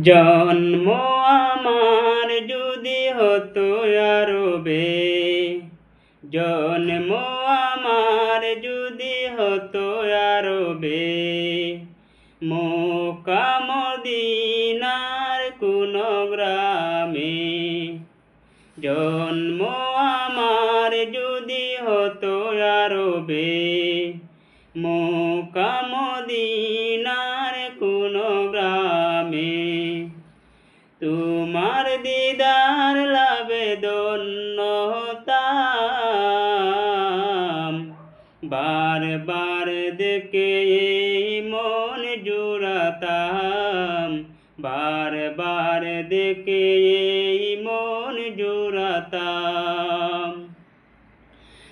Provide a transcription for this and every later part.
জন্ম আমার যদি হতো আরবে, জন্ম আমার যদি হতো আরবে, মক্কা মদিনার কোন গ্রামে। জন্ম আমার যদি হতো আরবে, মক্কা মদিনার কোন গ্রামে। তোমার দিদার লাভে ধন্য হতাম, বারবার দেখে এই মন জুড়াতাম, বারবার দেখে এই মন জুড়াতাম।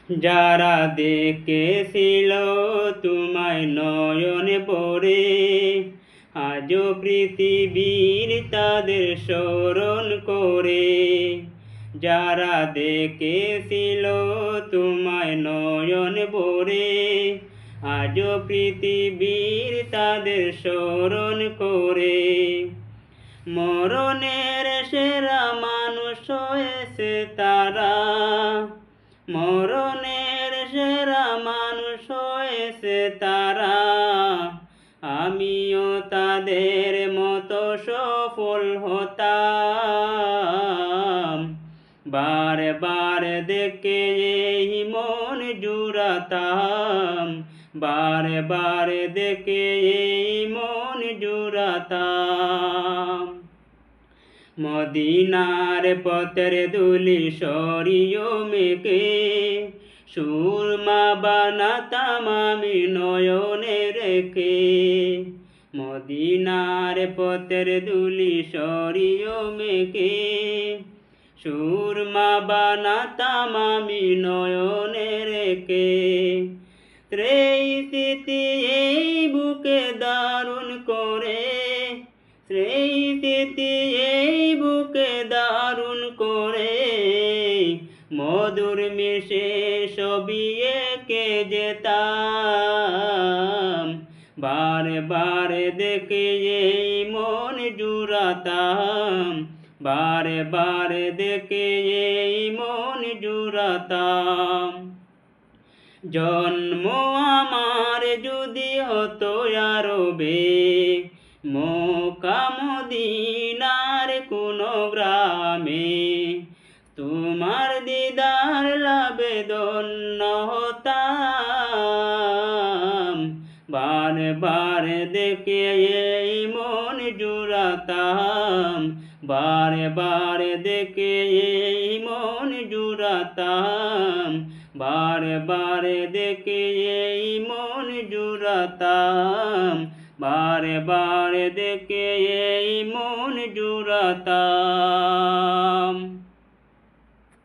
যারা দেখেছিল তোমায় নয়নে ভরে, আজও পৃথিবীর তাদের স্মরণ করে। যারা দেখেছিল তোমায় নয়ন ভরে, আজও পৃথিবীর তাদের স্মরণ করে। মরণের সেরা মানুষ হয়েছে তারা, মরণের সেরা মানুষ হয়েছে তারা। আমিও তাদের মতো সফল হতাম, বারবার দেখে এই মন জুড়াতাম, বারবার দেখে এই মন জুড়াতাম। মদিনার পথের ধুলি সরিয়ে মেঘে, সুরমা বানাতাম আমি নয়নে রেখে। মদিনার পথের ধুলি সরিয়ে মেঘে, সুরমা বানাতাম আমি নয়নে রেখে। সেই স্মৃতি এই বুকে দারুণ করে, সেই স্মৃতি এই বুকে দারুণ করে। মধুর মিশে ছবি এঁকে যেতাম, বারবার দেখে এই মন জুড়াতাম, বারবার দেখে এই মন জুড়াতাম। জন্ম আমার যদি হতো আরবে, মক্কা মদিনার কোন গ্রামে। তোমার দিদার লাভে ধন্য হতাম, বারবার দেখে এই মন জুড়াতাম, বারবার দেখে এই মন জুড়াতাম, বারবার দেখে এই মন জুড়াতাম, বারবার দেখে এই মন জুড়াতাম।